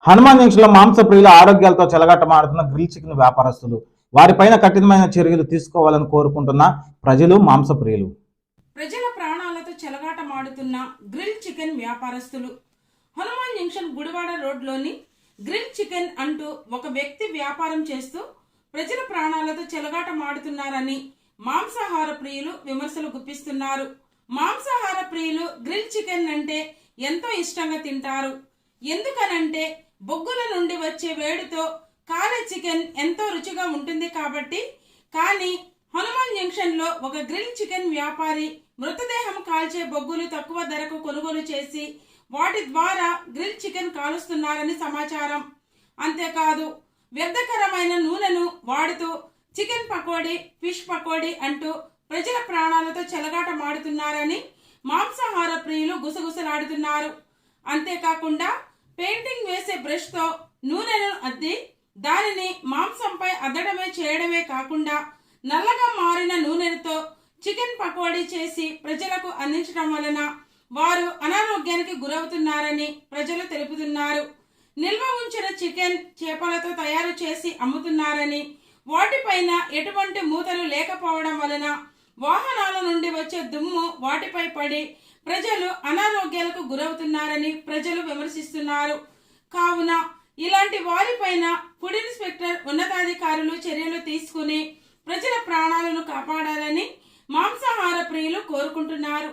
హనుమాన్ జంక్షన్లో మాంస ప్రియుల ఆరోగ్యాలతో చెలగట్టమాడుతున్న గ్రిల్ చికెన్ వ్యాపారస్తులు వారిపైన కఠినమైన చర్యలు తీసుకోవాలని కోరుకుంటున్న ప్రజలు మాంస ప్రియులు. ప్రజల ప్రాణాలతో చెలగాటమాడుతున్న గ్రిల్ చికెన్ వ్యాపారస్తులు. హనుమాన్ జంక్షన్ గుడివాడ రోడ్లోని గ్రిల్ చికెన్ అంటూ ఒక వ్యక్తి వ్యాపారం చేస్తూ ప్రజల ప్రాణాలతో చెలగాటమాడుతున్నారని మాంసాహార ప్రియులు విమర్శలు గుప్పిస్తున్నారు. మాంసాహార ప్రియులు గ్రిల్ చికెన్ అంటే ఎంతో ఇష్టంగా తింటారు. ఎందుకనంటే బొగ్గుల నుండి వచ్చే వేడితో కాలే చికెన్ ఎంతో రుచిగా ఉంటుంది కాబట్టి. కానీ హనుమాన్ జంక్షన్ లో ఒక గ్రిల్ చికెన్ వ్యాపారి మృతదేహం కాల్చే బొగ్గులు తక్కువ ధరకు కొనుగోలు చేసి వాటి ద్వారా గ్రిల్ చికెన్ కాలుస్తున్నారని సమాచారం. అంతేకాదు వ్యర్థకరమైన నూనెను వాడుతూ చికెన్ పకోడీ, ఫిష్ పకోడీ అంటూ ప్రజల ప్రాణాలతో చెలగాటమాడుతున్నారని మాంసాహార ప్రియులు గుసగుసలాడుతున్నారు. అంతేకాకుండా పెయింటింగ్ వేసే బ్రష్ తో నూనెను అద్ది దానిని మాంసంపై అద్దడమే చేయడమే కాకుండా నల్లగా మారిన నూనెతో చికెన్ పకోడీ చేసి ప్రజలకు అందించడం వలన వారు అనారోగ్యానికి గురవుతున్నారని ప్రజలు తెలుపుతున్నారు. నిల్వ ఉంచిన చికెన్ చేపలతో తయారు చేసి అమ్ముతున్నారని, వాటిపైన ఎటువంటి మూతలు లేకపోవడం వలన వాహనాల నుండి వచ్చే దుమ్ము వాటిపై పడి ప్రజలు అనారోగ్యాలకు గురవుతున్నారని ప్రజలు విమర్శిస్తున్నారు. కావున ఇలాంటి వారిపైన ఫుడ్ ఇన్స్పెక్టర్ ఉన్నతాధికారులు చర్యలు తీసుకుని ప్రజల ప్రాణాలను కాపాడాలని మాంసాహార ప్రియులు కోరుకుంటున్నారు.